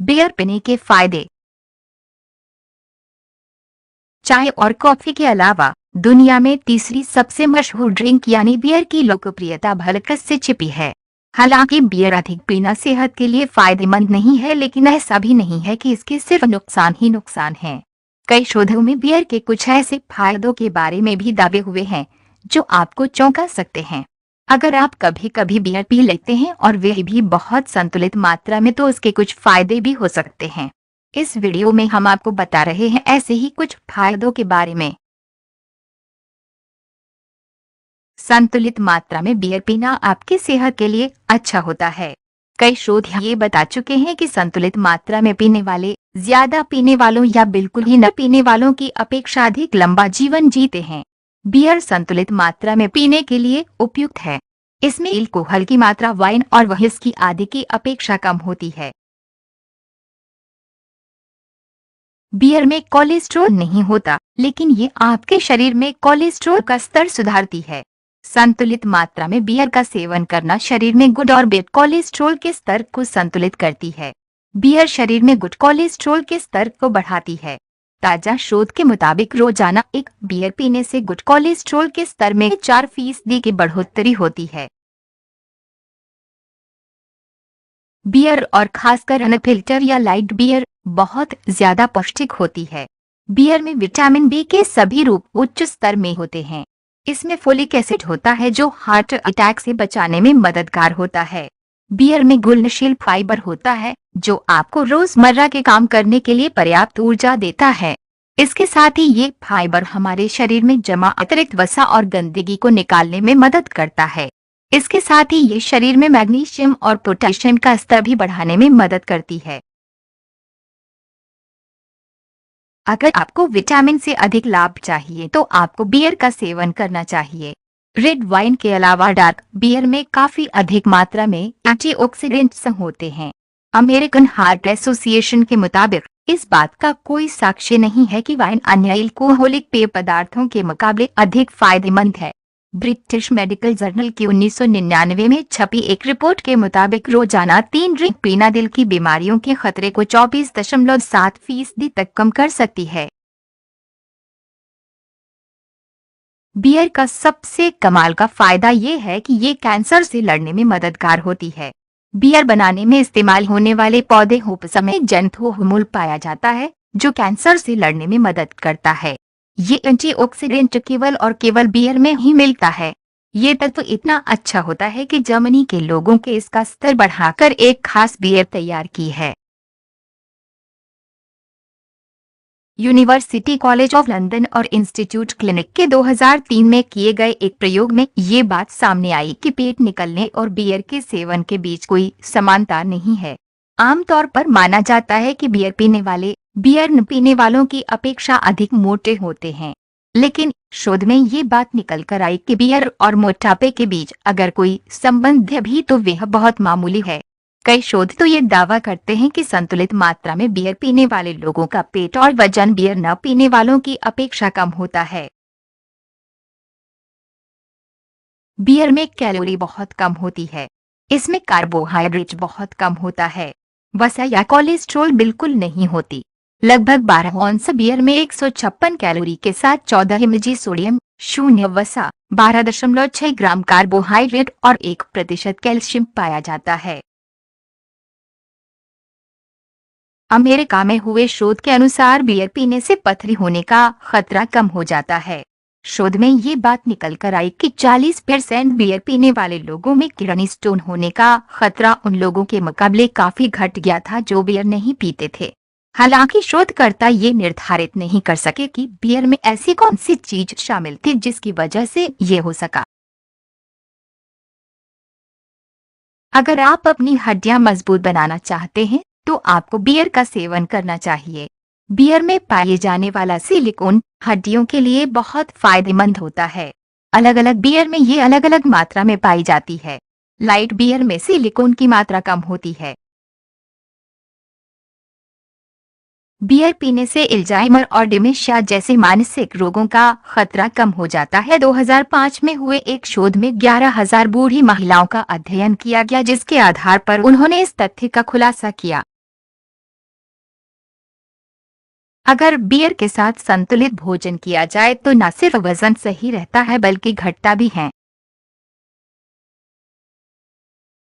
Beer पीने के फायदे। चाय और कॉफी के अलावा दुनिया में तीसरी सबसे मशहूर ड्रिंक यानी बियर की लोकप्रियता भरकस से छिपी है। हालांकि बियर अधिक पीना सेहत के लिए फायदेमंद नहीं है, लेकिन ऐसा भी नहीं है कि इसके सिर्फ नुकसान ही नुकसान हैं। कई शोधों में बियर के कुछ ऐसे फायदों के बारे में भी दावे हुए हैं जो आपको चौंका सकते हैं। अगर आप कभी कभी बियर पी लेते हैं और वह भी बहुत संतुलित मात्रा में, तो उसके कुछ फायदे भी हो सकते हैं। इस वीडियो में हम आपको बता रहे हैं ऐसे ही कुछ फायदों के बारे में। संतुलित मात्रा में बियर पीना आपकी सेहत के लिए अच्छा होता है। कई शोध ये बता चुके हैं कि संतुलित मात्रा में पीने वाले ज्यादा पीने वालों या बिल्कुल ही न पीने वालों की अपेक्षा अधिक लंबा जीवन जीते हैं। बियर संतुलित मात्रा में पीने के लिए उपयुक्त है। इसमें अल्कोहल की मात्रा वाइन और व्हिस्की आदि की अपेक्षा कम होती है। बियर में कोलेस्ट्रॉल नहीं होता, लेकिन ये आपके शरीर में कोलेस्ट्रॉल का स्तर सुधारती है। संतुलित मात्रा में बियर का सेवन करना शरीर में गुड और बैड कोलेस्ट्रॉल के स्तर को संतुलित करती है। बियर शरीर में गुड कोलेस्ट्रॉल के स्तर को बढ़ाती है। ताजा शोध के मुताबिक रोजाना एक बियर पीने से गुड कोलेस्ट्रॉल के स्तर में 4% की बढ़ोतरी होती है। बियर और खासकर अनफिल्टर या लाइट बियर बहुत ज्यादा पौष्टिक होती है। बियर में विटामिन बी के सभी रूप उच्च स्तर में होते हैं। इसमें फोलिक एसिड होता है जो हार्ट अटैक से बचाने में मददगार होता है। बियर में घुलनशील फाइबर होता है जो आपको रोजमर्रा के काम करने के लिए पर्याप्त ऊर्जा देता है। इसके साथ ही ये फाइबर हमारे शरीर में जमा अतिरिक्त वसा और गंदगी को निकालने में मदद करता है। इसके साथ ही ये शरीर में मैग्नीशियम और पोटेशियम का स्तर भी बढ़ाने में मदद करती है। अगर आपको विटामिन से अधिक लाभ चाहिए तो आपको बियर का सेवन करना चाहिए। रेड वाइन के अलावा डार्क बियर में काफी अधिक मात्रा में एंटीऑक्सीडेंट्स होते हैं। अमेरिकन हार्ट एसोसिएशन के मुताबिक इस बात का कोई साक्ष्य नहीं है कि वाइन अन्य अल्कोहलिक पेय पदार्थों के मुकाबले अधिक फायदेमंद है। ब्रिटिश मेडिकल जर्नल की 1999 में छपी एक रिपोर्ट के मुताबिक रोजाना 3 ड्रिंक पीना दिल की बीमारियों के खतरे को 24.7% तक कम कर सकती है। बियर का सबसे कमाल का फायदा ये है कि ये कैंसर से लड़ने में मददगार होती है। बियर बनाने में इस्तेमाल होने वाले पौधे होप्स में जेंथोहोमुल पाया जाता है जो कैंसर से लड़ने में मदद करता है। ये एंटीऑक्सीडेंट केवल और केवल बियर में ही मिलता है। ये तत्व इतना अच्छा होता है कि जर्मनी के लोगों के इसका स्तर बढ़ाकर एक खास बियर तैयार की है। यूनिवर्सिटी कॉलेज ऑफ लंदन और इंस्टीट्यूट क्लिनिक के 2003 में किए गए एक प्रयोग में ये बात सामने आई कि पेट निकलने और बियर के सेवन के बीच कोई समानता नहीं है। आमतौर पर माना जाता है कि बियर पीने वाले बियर न पीने वालों की अपेक्षा अधिक मोटे होते हैं, लेकिन शोध में ये बात निकल कर आई कि बियर और मोटापे के बीच अगर कोई संबंध है भी तो वह बहुत मामूली है। कई शोध तो ये दावा करते हैं कि संतुलित मात्रा में बियर पीने वाले लोगों का पेट और वजन बियर न पीने वालों की अपेक्षा कम होता है। बियर में कैलोरी बहुत कम होती है। इसमें कार्बोहाइड्रेट बहुत कम होता है। वसा या कोलेस्ट्रॉल बिल्कुल नहीं होती। लगभग 12 औंस बियर में 156 कैलोरी के साथ 14 mg सोडियम, 0 वसा, 12.6 ग्राम कार्बोहाइड्रेट और 1% कैल्शियम पाया जाता है। अमेरिका में हुए शोध के अनुसार बियर पीने से पथरी होने का खतरा कम हो जाता है। शोध में ये बात निकल कर आई कि 40% बियर पीने वाले लोगों में किडनी स्टोन होने का खतरा उन लोगों के मुकाबले काफी घट गया था जो बियर नहीं पीते थे। हालांकि शोधकर्ता ये निर्धारित नहीं कर सके कि बियर में ऐसी कौन सी चीज शामिल थी जिसकी वजह से ये हो सका। अगर आप अपनी हड्डियां मजबूत बनाना चाहते हैं तो आपको बियर का सेवन करना चाहिए। बियर में पाए जाने वाला सिलिकॉन हड्डियों के लिए बहुत फायदेमंद होता है। अलग अलग बियर में ये अलग अलग मात्रा में पाई जाती है। लाइट बियर में सिलिकॉन की मात्रा कम होती है। बियर पीने से अल्जाइमर और डिमेंशिया जैसे मानसिक रोगों का खतरा कम हो जाता है। 2005 में हुए एक शोध में 11,000 बूढ़ी महिलाओं का अध्ययन किया गया जिसके आधार पर उन्होंने इस तथ्य का खुलासा किया। अगर बियर के साथ संतुलित भोजन किया जाए तो न सिर्फ वजन सही रहता है बल्कि घटता भी है।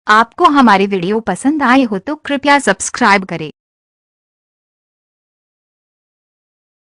आपको हमारे वीडियो पसंद आए हो तो कृपया सब्सक्राइब करें।